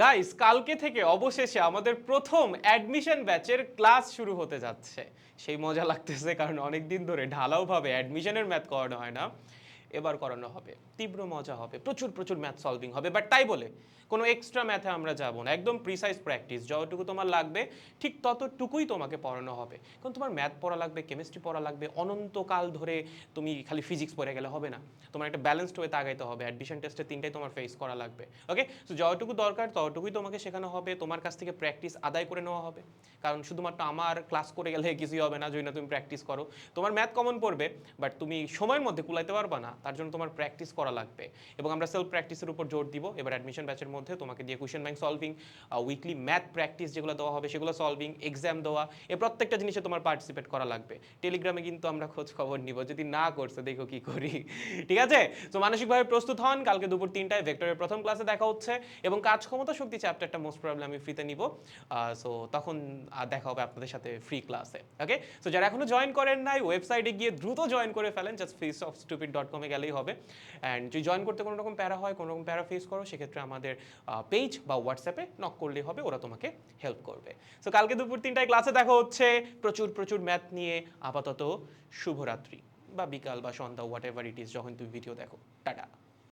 Guys, কালকে থেকে অবশেষে আমাদের প্রথম অ্যাডমিশন ব্যাচের ক্লাস শুরু হতে যাচ্ছে। সেই মজা লাগতেছে, কারণ অনেক দিন ধরে ঢালাওভাবে অ্যাডমিশনের ম্যাথ করানো হয় না। এবার করানো হবে, তীব্র মজা হবে, প্রচুর প্রচুর ম্যাথ সলভিং হবে। বাট তাই বলে কোনো এক্সট্রা ম্যাথে আমরা যাব না, একদম প্রিসাইজ প্র্যাকটিস। যতটুকু তোমার লাগবে ঠিক ততটুকুই তোমাকে পড়ানো হবে। কারণ তোমার ম্যাথ পড়া লাগবে, কেমিস্ট্রি পড়া লাগবে, অনন্তকাল ধরে তুমি খালি ফিজিক্স পড়ে গেলে হবে না। তোমার একটা ব্যালেন্সড ওয়েতে আগাইতে হবে। অ্যাডমিশন টেস্টে তিনটাই তোমার ফেস করা লাগবে। ওকে, সো যতটুকু দরকার ততটুকুই তোমাকে শেখানো হবে, তোমার কাছ থেকে প্র্যাকটিস আদায় করে নেওয়া হবে। কারণ শুধুমাত্র আমার ক্লাস করে গেলে কিছুই হবে না যদি না তুমি প্র্যাকটিস করো। তোমার ম্যাথ কমন পড়বে, বাট তুমি সময়ের মধ্যে কুলাইতে পারবা না, তার জন্য তোমার প্র্যাকটিস করা লাগবে। এবং আমরা সেলফ প্র্যাকটিসের উপর জোর দিব এবার অ্যাডমিশন ব্যাচের মধ্যে। তোমাকে দিয়ে question bank solving, weekly math practice যেগুলো দেওয়া হবে সেগুলো সলভিং, এক্সাম দেওয়া, এই প্রত্যেকটা জিনিসে তোমার পার্টিসিপেট করা লাগবে। টেলিগ্রামে কিন্তু আমরা খোঁজ খবর নিব, যদি না করছে দেখো কি করি। ঠিক আছে? তো মানসিকভাবে প্রস্তুত হন, কালকে দুপুর 3টায় ভেক্টরের প্রথম ক্লাসে দেখা হচ্ছে। এবং কাজ ক্ষমতা শক্তি চ্যাপ্টারটা মোস্ট প্রবলেম আমি ফ্রিতে নিব। সো তখন দেখা হবে আপনাদের সাথে ফ্রি ক্লাসে। ওকে, সো যারা এখনো জয়েন করেন নাই, ওয়েবসাইটে গিয়ে দ্রুত জয়েন করে ফেলেন, জাস্ট faceofstupid.com এ গেলেই হবে। অ্যান্ড যদি জয়েন করতে কোনো রকম প্যারা হয়, কোনো রকম প্যারা ফেস করো, সেক্ষেত্রে আমাদের পেজ বা হোয়াটসঅ্যাপে নক করলেই হবে, ওরা তোমাকে হেল্প করবে। সো কালকে দুপুর 3টায় ক্লাসে দেখা হচ্ছে প্রচুর প্রচুর ম্যাথ নিয়ে। আপাতত শুভরাত্রি, বা বিকাল বা সন্ধ্যা, হোয়াট এভার ইট ইজ, যখন তুমি ভিডিও দেখো। টাটা।